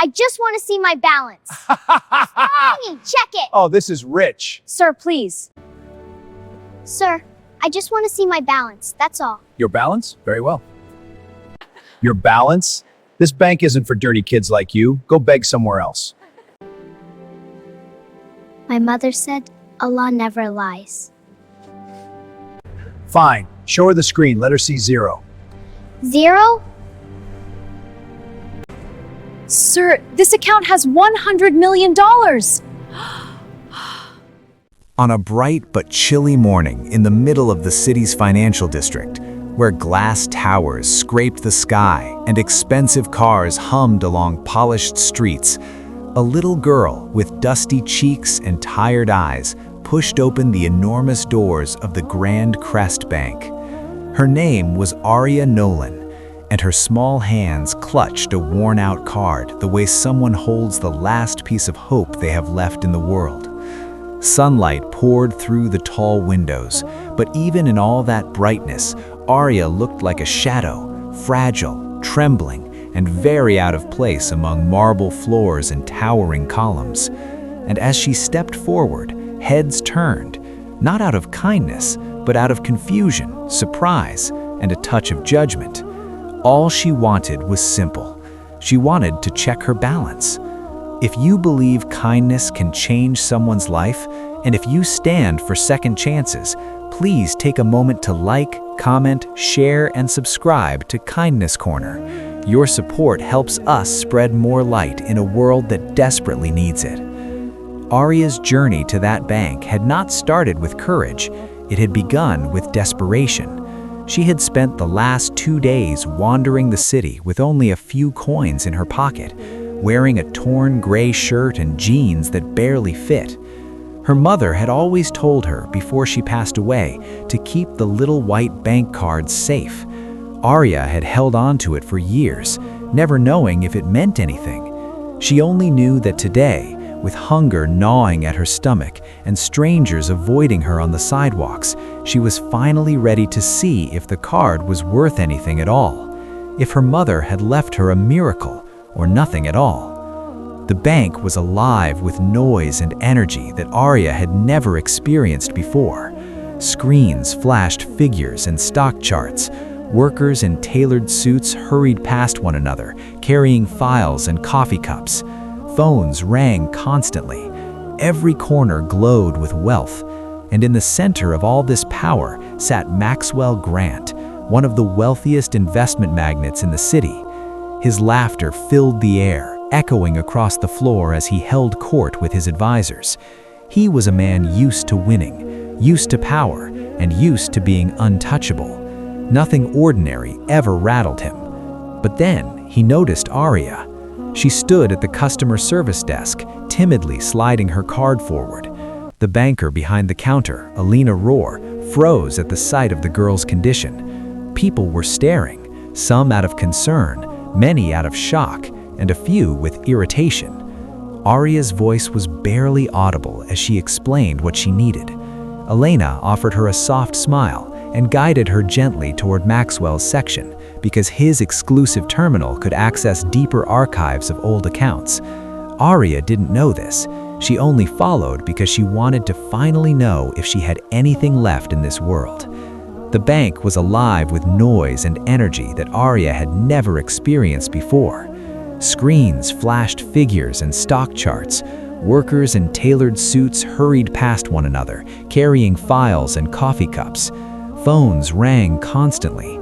I just want to see my balance. Hey, check it. Oh, this is rich. Sir, please. Sir, I just want to see my balance. That's all. Your balance? Very well. Your balance? This bank isn't for dirty kids like you. Go beg somewhere else. My mother said, Allah never lies. Fine. Show her the screen. Let her see 0. 0? Sir, this account has $100 million. On a bright but chilly morning in the middle of the city's financial district, where glass towers scraped the sky and expensive cars hummed along polished streets, a little girl with dusty cheeks and tired eyes pushed open the enormous doors of the Grand Crest Bank. Her name was Arya Nolan, and her small hands clutched a worn-out card the way someone holds the last piece of hope they have left in the world. Sunlight poured through the tall windows, but even in all that brightness, Arya looked like a shadow, fragile, trembling, and very out of place among marble floors and towering columns. And as she stepped forward, heads turned, not out of kindness, but out of confusion, surprise, and a touch of judgment. All she wanted was simple. She wanted to check her balance. If you believe kindness can change someone's life, and if you stand for second chances, please take a moment to like, comment, share, and subscribe to Kindness Corner. Your support helps us spread more light in a world that desperately needs it. Arya's journey to that bank had not started with courage. It had begun with desperation. She had spent the last 2 days wandering the city with only a few coins in her pocket, wearing a torn gray shirt and jeans that barely fit. Her mother had always told her before she passed away to keep the little white bank card safe. Arya had held on to it for years, never knowing if it meant anything. She only knew that today, with hunger gnawing at her stomach and strangers avoiding her on the sidewalks, she was finally ready to see if the card was worth anything at all, if her mother had left her a miracle or nothing at all. The bank was alive with noise and energy that Arya had never experienced before. Screens flashed figures and stock charts. Workers in tailored suits hurried past one another, carrying files and coffee cups. Phones rang constantly. Every corner glowed with wealth. And in the center of all this power sat Maxwell Grant, one of the wealthiest investment magnates in the city. His laughter filled the air, echoing across the floor as he held court with his advisors. He was a man used to winning, used to power, and used to being untouchable. Nothing ordinary ever rattled him. But then he noticed Arya. She stood at the customer service desk, timidly sliding her card forward. The banker behind the counter, Alina Rohr, froze at the sight of the girl's condition. People were staring, some out of concern, many out of shock, and a few with irritation. Arya's voice was barely audible as she explained what she needed. Elena offered her a soft smile and guided her gently toward Maxwell's section because his exclusive terminal could access deeper archives of old accounts. Arya didn't know this. She only followed because she wanted to finally know if she had anything left in this world. The bank was alive with noise and energy that Arya had never experienced before. Screens flashed figures and stock charts. Workers in tailored suits hurried past one another, carrying files and coffee cups. Phones rang constantly.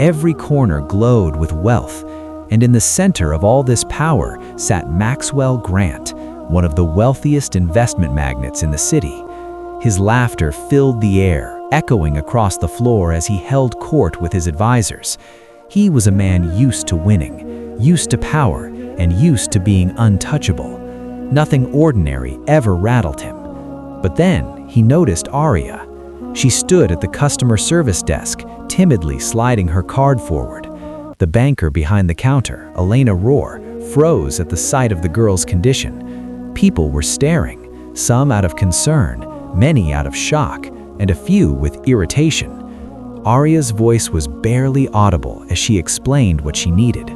Every corner glowed with wealth. And in the center of all this power sat Maxwell Grant, one of the wealthiest investment magnates in the city. His laughter filled the air, echoing across the floor as he held court with his advisors. He was a man used to winning, used to power, and used to being untouchable. Nothing ordinary ever rattled him. But then he noticed Arya. She stood at the customer service desk, timidly sliding her card forward. The banker behind the counter, Elena Rohr, froze at the sight of the girl's condition. People were staring, some out of concern, many out of shock, and a few with irritation. Arya's voice was barely audible as she explained what she needed.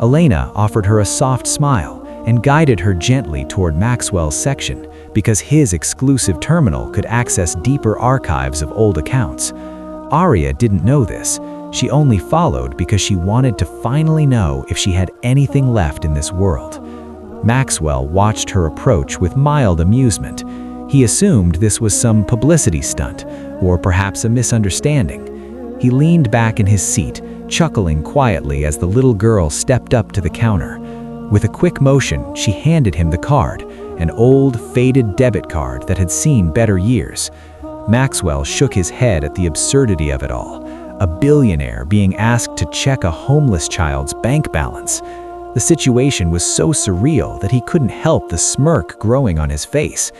Elena offered her a soft smile and guided her gently toward Maxwell's section because his exclusive terminal could access deeper archives of old accounts. Arya didn't know this. She only followed because she wanted to finally know if she had anything left in this world. Maxwell watched her approach with mild amusement. He assumed this was some publicity stunt, or perhaps a misunderstanding. He leaned back in his seat, chuckling quietly as the little girl stepped up to the counter. With a quick motion, she handed him the card, an old, faded debit card that had seen better years. Maxwell shook his head at the absurdity of it all. A billionaire being asked to check a homeless child's bank balance. The situation was so surreal that he couldn't help the smirk growing on his face.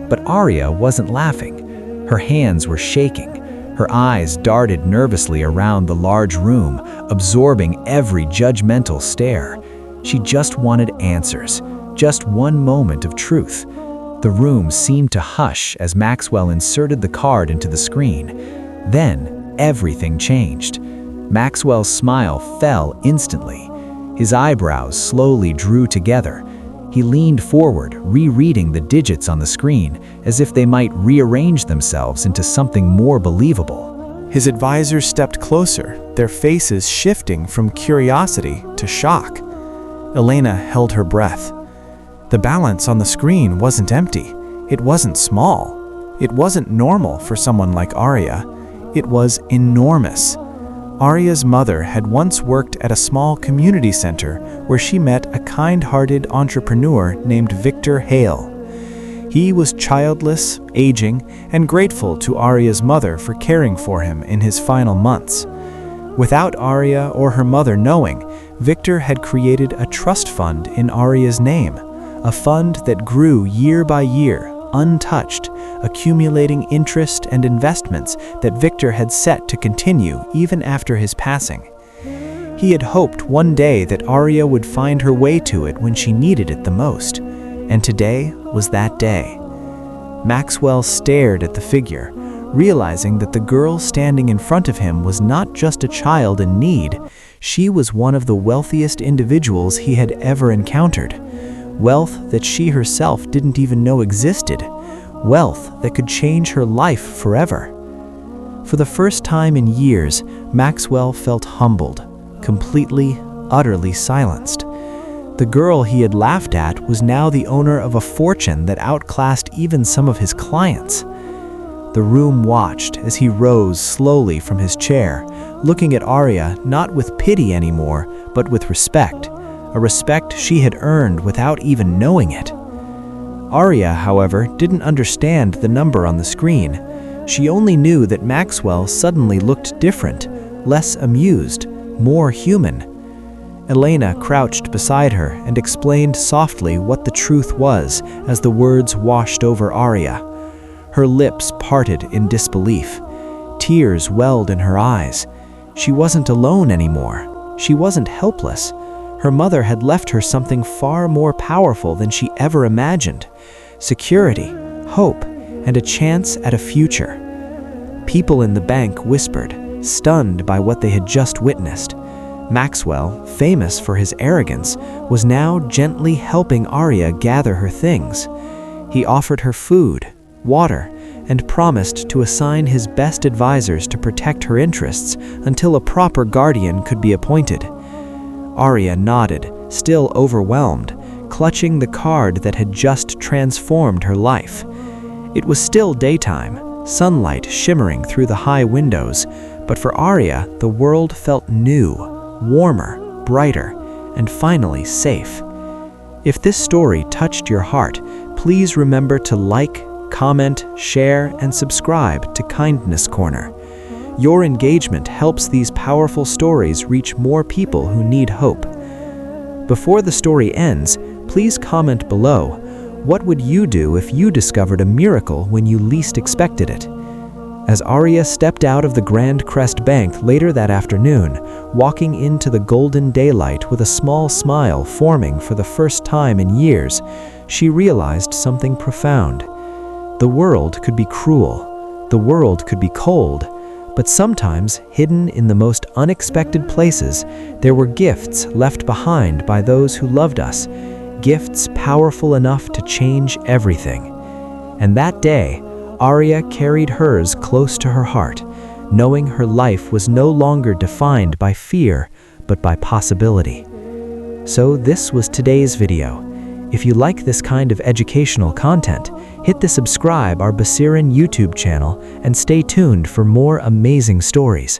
But Arya wasn't laughing. Her hands were shaking. Her eyes darted nervously around the large room, absorbing every judgmental stare. She just wanted answers, just one moment of truth. The room seemed to hush as Maxwell inserted the card into the screen. Then, everything changed. Maxwell's smile fell instantly. His eyebrows slowly drew together. He leaned forward, rereading the digits on the screen, as if they might rearrange themselves into something more believable. His advisors stepped closer, their faces shifting from curiosity to shock. Elena held her breath. The balance on the screen wasn't empty. It wasn't small. It wasn't normal for someone like Arya. It was enormous. Arya's mother had once worked at a small community center where she met a kind-hearted entrepreneur named Victor Hale. He was childless, aging, and grateful to Arya's mother for caring for him in his final months. Without Arya or her mother knowing, Victor had created a trust fund in Arya's name, a fund that grew year by year, untouched, accumulating interest and investments that Victor had set to continue even after his passing. He had hoped one day that Arya would find her way to it when she needed it the most, and today was that day. Maxwell stared at the figure, realizing that the girl standing in front of him was not just a child in need, she was one of the wealthiest individuals he had ever encountered. Wealth that she herself didn't even know existed. Wealth that could change her life forever. For the first time in years, Maxwell felt humbled, completely, utterly silenced. The girl he had laughed at was now the owner of a fortune that outclassed even some of his clients. The room watched as he rose slowly from his chair, looking at Arya not with pity anymore, but with respect, a respect she had earned without even knowing it. Arya, however, didn't understand the number on the screen. She only knew that Maxwell suddenly looked different, less amused, more human. Elena crouched beside her and explained softly what the truth was as the words washed over Arya. Her lips parted in disbelief. Tears welled in her eyes. She wasn't alone anymore. She wasn't helpless. Her mother had left her something far more powerful than she ever imagined: security, hope, and a chance at a future. People in the bank whispered, stunned by what they had just witnessed. Maxwell, famous for his arrogance, was now gently helping Arya gather her things. He offered her food, water, and promised to assign his best advisors to protect her interests until a proper guardian could be appointed. Arya nodded, still overwhelmed, clutching the card that had just transformed her life. It was still daytime, sunlight shimmering through the high windows, but for Arya, the world felt new, warmer, brighter, and finally safe. If this story touched your heart, please remember to like, comment, share, and subscribe to Kindness Corner. Your engagement helps these powerful stories reach more people who need hope. Before the story ends, please comment below, what would you do if you discovered a miracle when you least expected it? As Arya stepped out of the Grand Crest Bank later that afternoon, walking into the golden daylight with a small smile forming for the first time in years, she realized something profound. The world could be cruel, the world could be cold, but sometimes, hidden in the most unexpected places, there were gifts left behind by those who loved us, gifts powerful enough to change everything. And that day, Arya carried hers close to her heart, knowing her life was no longer defined by fear, but by possibility. So this was today's video. If you like this kind of educational content, hit the subscribe our Basiran YouTube channel and stay tuned for more amazing stories.